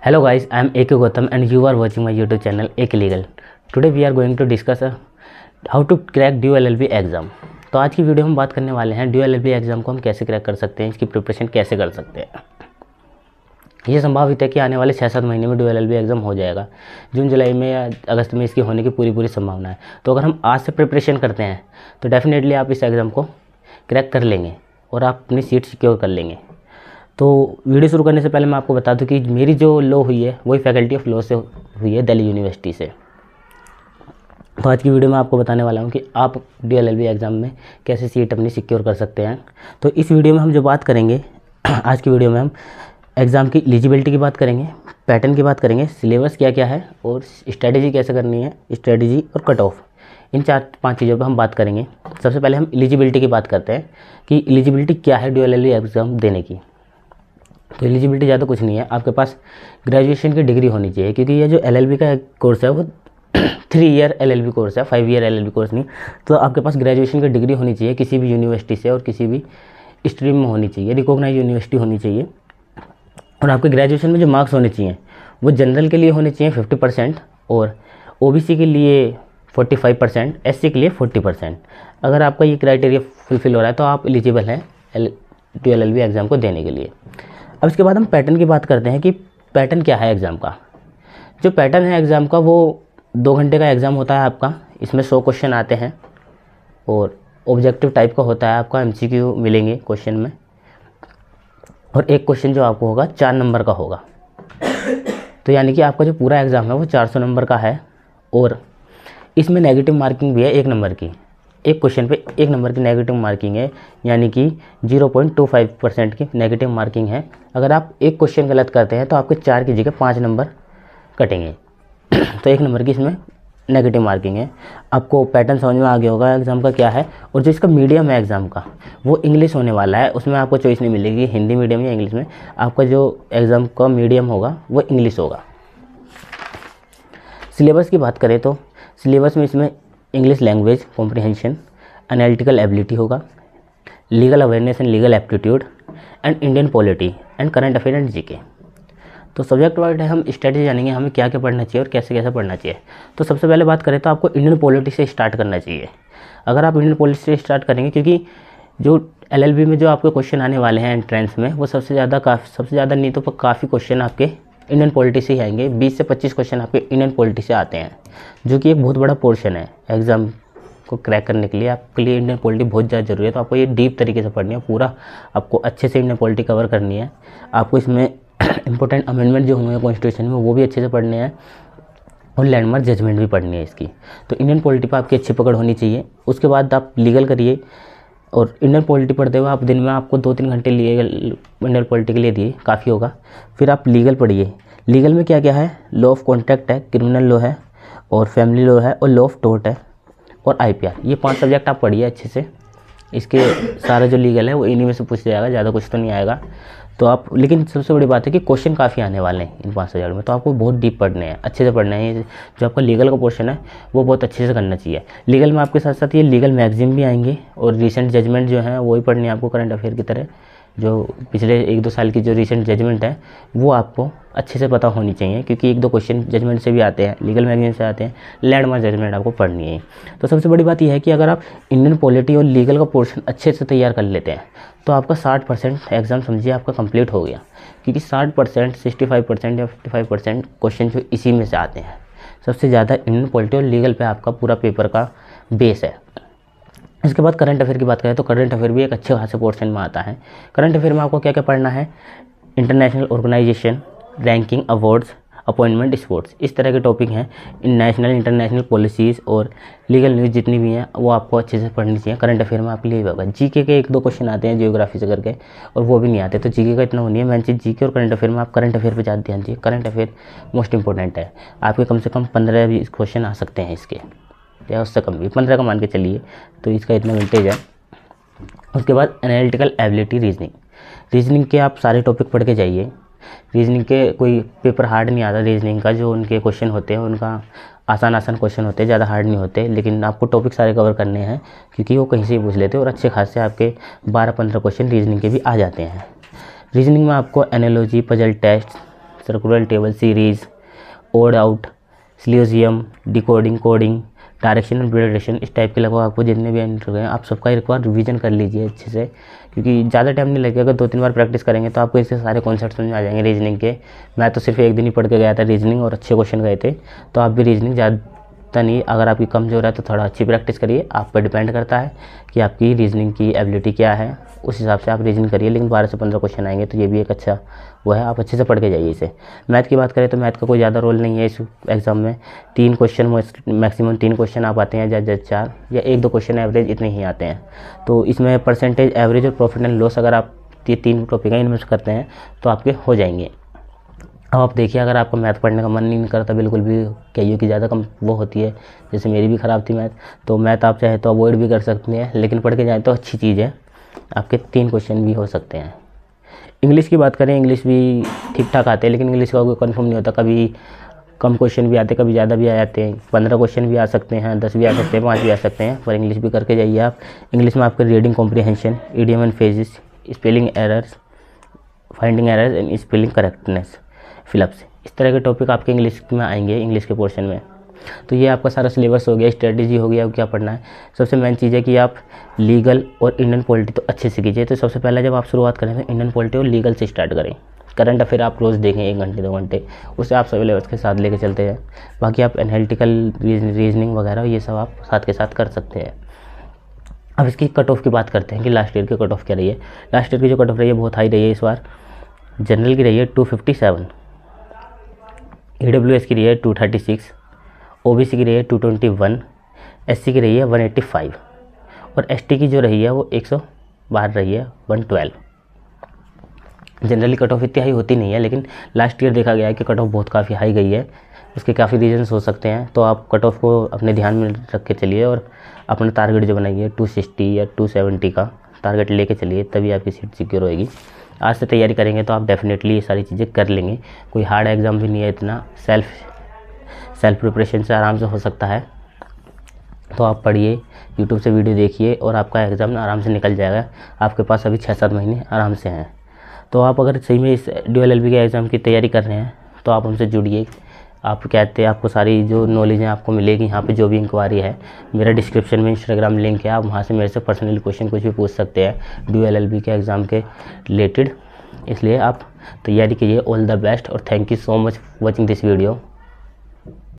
Hello guys, I am AK Gautam and you are watching my YouTube channel AK Legal. Today we are going to discuss how to crack DU LLB exam. तो आज की video हम बात करने वाले हैं DU LLB exam को हम कैसे क्रैक कर सकते हैं, इसकी प्रिपरेशन कैसे कर सकते हैं। ये संभावित है कि आने वाले 6-7 महीने में DU LLB एग्ज़ाम हो जाएगा। जून जुलाई में या अगस्त में इसकी होने की पूरी संभावना है। तो अगर हम आज से प्रिपरेशन करते हैं तो डेफिनेटली आप इस एग्ज़ाम को क्रैक कर लेंगे और आप अपनी सीट सिक्योर कर लेंगे। तो वीडियो शुरू करने से पहले मैं आपको बता दूं कि मेरी जो लॉ हुई है वही फैकल्टी ऑफ लॉ से हुई है, दिल्ली यूनिवर्सिटी से। तो आज की वीडियो में आपको बताने वाला हूं कि आप DU LLB एग्ज़ाम में कैसे सीट अपनी सिक्योर कर सकते हैं। तो इस वीडियो में हम जो बात करेंगे, आज की वीडियो में हम एग्ज़ाम की एलिजिबिलिटी की बात करेंगे, पैटर्न की बात करेंगे, सिलेबस क्या क्या है और स्ट्रैटेजी कैसे करनी है, स्ट्रैटेजी और कट ऑफ, इन 4-5 चीज़ों पर हम बात करेंगे। सबसे पहले हम एलिजिबिलिटी की बात करते हैं कि एलिजिबिलिटी क्या है DU LLB एग्ज़ाम देने की। तो एलिजिबिलिटी ज़्यादा कुछ नहीं है, आपके पास ग्रेजुएशन की डिग्री होनी चाहिए, क्योंकि ये जो LLB का कोर्स है वो 3 ईयर LLB कोर्स है, 5 ईयर LLB कोर्स नहीं। तो आपके पास ग्रेजुएशन की डिग्री होनी चाहिए किसी भी यूनिवर्सिटी से और किसी भी स्ट्रीम में होनी चाहिए, रिकॉग्नाइज यूनिवर्सिटी होनी चाहिए। और आपके ग्रेजुएशन में जो मार्क्स होने चाहिए वो जनरल के लिए होने चाहिए 50% और OBC के लिए 45%, SC के लिए 40%। अगर आपका ये क्राइटेरिया फुलफिल हो रहा है तो आप एलिजिबल हैं DU LLB एग्ज़ाम को देने के लिए। अब इसके बाद हम पैटर्न की बात करते हैं कि पैटर्न क्या है एग्ज़ाम का। जो पैटर्न है एग्ज़ाम का वो 2 घंटे का एग्ज़ाम होता है आपका। इसमें 100 क्वेश्चन आते हैं और ऑब्जेक्टिव टाइप का होता है आपका, MCQ मिलेंगे क्वेश्चन में, और एक क्वेश्चन जो आपको होगा 4 नंबर का होगा। तो यानी कि आपका जो पूरा एग्ज़ाम है वो 400 नंबर का है और इसमें नेगेटिव मार्किंग भी है 1 नंबर की। एक क्वेश्चन पे 1 नंबर की नेगेटिव मार्किंग है, यानी कि 0.25% की नेगेटिव मार्किंग है। अगर आप एक क्वेश्चन गलत करते हैं तो आपके 4 की जगह 5 नंबर कटेंगे। तो 1 नंबर की इसमें नेगेटिव मार्किंग है। आपको पैटर्न समझ में आ गया होगा एग्ज़ाम का क्या है। और जो इसका मीडियम है एग्ज़ाम का वो इंग्लिश होने वाला है, उसमें आपको चॉइस नहीं मिलेगी हिंदी मीडियम या इंग्लिश में। आपका जो एग्ज़ाम का मीडियम होगा वो इंग्लिश होगा। सिलेबस की बात करें तो सिलेबस में इसमें English language comprehension, analytical ability होगा, legal awareness and legal aptitude and Indian polity and current affair and GK. तो सब्जेक्ट वाइज हम स्ट्रैटेजी जानेंगे हमें क्या क्या पढ़ना चाहिए और कैसे कैसे पढ़ना चाहिए। तो सबसे पहले बात करें तो आपको इंडियन पॉलिटी से स्टार्ट करना चाहिए। अगर आप इंडियन पॉलिटी से स्टार्ट करेंगे, क्योंकि जो LLB में जो आपके क्वेश्चन आने वाले हैं एंट्रेंस में वो सबसे ज़्यादा नहीं तो काफ़ी क्वेश्चन आपके इंडियन पॉलिटी से ही आएंगे। 20 से 25 क्वेश्चन आपके इंडियन पॉलिटी से आते हैं, जो कि एक बहुत बड़ा पोर्शन है एग्ज़ाम को क्रैक करने के लिए। आपके लिए इंडियन पॉलिटी बहुत ज़्यादा जरूरी है। तो आपको ये डीप तरीके से पढ़नी है, पूरा आपको अच्छे से इंडियन पॉलिटी कवर करनी है। आपको इसमें इंपॉर्टेंट अमेंडमेंट जो हुए हैं कॉन्स्टिट्यूशन में वो भी अच्छे से पढ़ने हैं और लैंडमार्क जजमेंट भी पढ़नी है इसकी। तो इंडियन पॉलिटी पर आपकी अच्छी पकड़ होनी चाहिए। उसके बाद आप लीगल करिए और इंडियन पॉलिटी पढ़ते हुए आप दिन में आपको 2-3 घंटे इंडियन पॉलिटी के लिए दिए, काफ़ी होगा। फिर आप लीगल पढ़िए। लीगल में क्या क्या है, लॉ ऑफ कॉन्ट्रैक्ट है, क्रिमिनल लॉ है और फैमिली लॉ है और लॉ ऑफ टोर्ट है और IPR। ये 5 सब्जेक्ट आप पढ़िए अच्छे से। इसके सारा जो लीगल है वो इन्हीं में से पूछ जाएगा, ज़्यादा कुछ तो नहीं आएगा। तो आप, लेकिन सबसे बड़ी बात है कि क्वेश्चन काफ़ी आने वाले हैं इन 5 सब्जेक्ट में। तो आपको बहुत डीप पढ़ने हैं, अच्छे से पढ़ना है। जो आपका लीगल का पोर्शन है वो बहुत अच्छे से करना चाहिए। लीगल में आपके साथ साथ ये लीगल मैगजीन भी आएंगे और रिसेंट जजमेंट जो है वही पढ़नी है आपको, करंट अफेयर की तरह। जो पिछले 1-2 साल की जो रिसेंट जजमेंट है वो आपको अच्छे से पता होनी चाहिए, क्योंकि 1-2 क्वेश्चन जजमेंट से भी आते हैं, लीगल मैगजीन से आते हैं। लैंडमार्क जजमेंट आपको पढ़नी है। तो सबसे बड़ी बात यह है कि अगर आप इंडियन पॉलिटी और लीगल का पोर्शन अच्छे से तैयार कर लेते हैं तो आपका 60% एग्ज़ाम समझिए आपका कंप्लीट हो गया, क्योंकि 60%, 65% या 55% क्वेश्चन जो इसी में से आते हैं। सबसे ज़्यादा इंडियन पॉलिटी और लीगल पे आपका पूरा पेपर का बेस है। इसके बाद करंट अफेयर की बात करें तो करंट अफेयर भी एक अच्छे खासे पोर्शन में आता है। करंट अफेयर में आपको क्या क्या पढ़ना है, international organisation, ranking, awards, appointment, sports, इस तरह के टॉपिक हैं। नेशनल इंटरनेशनल पॉलिसीज़ और लीगल न्यूज़ जितनी भी हैं वो आपको अच्छे से पढ़नी चाहिए। करंट अफेयर में आपके लिए होगा। जीके के 1-2 क्वेश्चन आते हैं जियोग्राफी से करके, और वो भी नहीं आते। तो जीके का इतना होनी है। मेन चीज़ जीके और करंट अफेयर में आप करंट अफेयर पर ज़्यादा ध्यान दीजिए। करंट अफेयर मोस्ट इंपॉर्टेंट है। आपके कम से कम 15-20 क्वेश्चन आ सकते हैं इसके, या उससे कम भी, 15 का मान के चलिए। तो इसका इतना वेटेज है। उसके बाद एनालिटिकल एबिलिटी, रीजनिंग के आप सारे टॉपिक पढ़ के जाइए। रीजनिंग के कोई पेपर हार्ड नहीं आता। रीजनिंग का जो उनके क्वेश्चन होते हैं उनका आसान क्वेश्चन होते हैं, ज़्यादा हार्ड नहीं होते। लेकिन आपको टॉपिक सारे कवर करने हैं, क्योंकि वो कहीं से ही पूछ लेते हैं और अच्छे खासे आपके 12-15 क्वेश्चन रीजनिंग के भी आ जाते हैं। रीजनिंग में आपको analogy, puzzle test, circular table, series, odd out, syllogism, decoding, coding, direction and prediction, इस टाइप के लगभग आपको जितने भी एंटर हैं आप सबका एक बार रिवीजन कर लीजिए अच्छे से, क्योंकि ज़्यादा टाइम नहीं लगेगा। अगर 2-3 बार प्रैक्टिस करेंगे तो आपको इससे सारे कॉन्सेप्ट समझ में आ जाएंगे रीजनिंग के। मैं तो सिर्फ एक दिन ही पढ़ के गया था रीजनिंग और अच्छे क्वेश्चन गए थे, तो आप भी रीजनिंग ज़्यादा नहीं, अगर आपकी कमज़ोर है तो थोड़ा अच्छी प्रैक्टिस करिए। आप पर डिपेंड करता है कि आपकी रीजनिंग की एबिलिटी क्या है, उस हिसाब से आप रीजनिंग करिए। लेकिन 12 से 15 क्वेश्चन आएंगे तो ये भी एक अच्छा वो है, आप अच्छे से पढ़ के जाइए इसे। मैथ की बात करें तो मैथ का कोई ज़्यादा रोल नहीं है इस एग्ज़ाम में। 3 क्वेश्चन मैक्सिमम 3 क्वेश्चन आप आते हैं, या 4 या 1-2 क्वेश्चन एवरेज इतने ही आते हैं। तो इसमें परसेंटेज, एवरेज और प्रॉफिट एंड लॉस अगर आप ये 3 टॉपिक का इन्वेस्ट करते हैं तो आपके हो जाएंगे। अब आप देखिए, अगर आपका मैथ पढ़ने का मन नहीं करता बिल्कुल भी, कईयों की ज़्यादा कम वो होती है, जैसे मेरी भी ख़राब थी मैथ, तो मैथ आप चाहे तो अवॉइड भी कर सकते हैं, लेकिन पढ़ के जाए तो अच्छी चीज़ है। आपके 3 क्वेश्चन भी हो सकते हैं। इंग्लिश की बात करें, इंग्लिश भी ठीक ठाक आते हैं, लेकिन इंग्लिश का कोई कंफर्म नहीं होता, कभी कम क्वेश्चन भी आते हैं, कभी ज़्यादा भी आ जाते हैं। 15 क्वेश्चन भी आ सकते हैं, 10 भी आ सकते हैं, 5 भी आ सकते हैं, पर इंग्लिश भी करके जाइए आप। इंग्लिश में आपके reading comprehension, idiom and phrases, spelling errors, finding errors and spelling correctness, fill-ups, इस तरह के टॉपिक आपके इंग्लिश में आएंगे, इंग्लिश के पोर्शन में। तो ये आपका सारा सिलेबस हो गया, स्ट्रेटजी हो गया, अब क्या पढ़ना है। सबसे मेन चीज़ है कि आप लीगल और इंडियन पॉलिटी तो अच्छे से कीजिए। तो सबसे पहले जब आप शुरुआत करें तो इंडियन पॉलिटी और लीगल से स्टार्ट करें। करंट अफेयर आप रोज़ देखें 1 घंटे 2 घंटे, उससे आप सिलेबस के साथ लेके चलते हैं। बाकी आप एनालिटिकल रीजनिंग वगैरह ये सब आप साथ के साथ कर सकते हैं। अब इसकी कट ऑफ की बात करते हैं कि लास्ट ईयर की कट ऑफ क्या रही है। लास्ट ईयर की जो कट ऑफ रही है बहुत हाई रही है इस बार। जनरल की रही है 257, EWS की रही है 236, OBC की रही है 221, SC की रही है 185 और ST की जो रही है वो 112 रही है, 112। जनरली कट ऑफ इतनी हाई होती नहीं है, लेकिन लास्ट ईयर देखा गया है कि कट ऑफ बहुत काफ़ी हाई गई है। उसके काफ़ी रीजंस हो सकते हैं, तो आप कट ऑफ को अपने ध्यान में रख के चलिए और अपना टारगेट जो बनाइए 260 या 270 का टारगेट लेके चलिए, तभी आपकी सीट सिक्योर होएगी। आज से तैयारी करेंगे तो आप डेफिनेटली ये सारी चीज़ें कर लेंगे। कोई हार्ड एग्ज़ाम भी नहीं है, इतना सेल्फ प्रिपरेशन से आराम से हो सकता है। तो आप पढ़िए, यूट्यूब से वीडियो देखिए और आपका एग्ज़ाम आराम से निकल जाएगा। आपके पास अभी 6-7 महीने आराम से हैं। तो आप अगर सही में इस DLLB के एग्ज़ाम की तैयारी कर रहे हैं तो आप हमसे जुड़िए। आप कहते हैं आपको सारी जो नॉलेज है आपको मिलेगी यहाँ पे, जो भी इंक्वायरी है। मेरा डिस्क्रिप्शन में इंस्टाग्राम लिंक है, आप वहाँ से मेरे से पर्सनली क्वेश्चन कुछ भी पूछ सकते हैं DLLB के एग्ज़ाम के रिलेटेड। इसलिए आप तैयारी कीजिए। ऑल द बेस्ट और thank you so much for watching this video.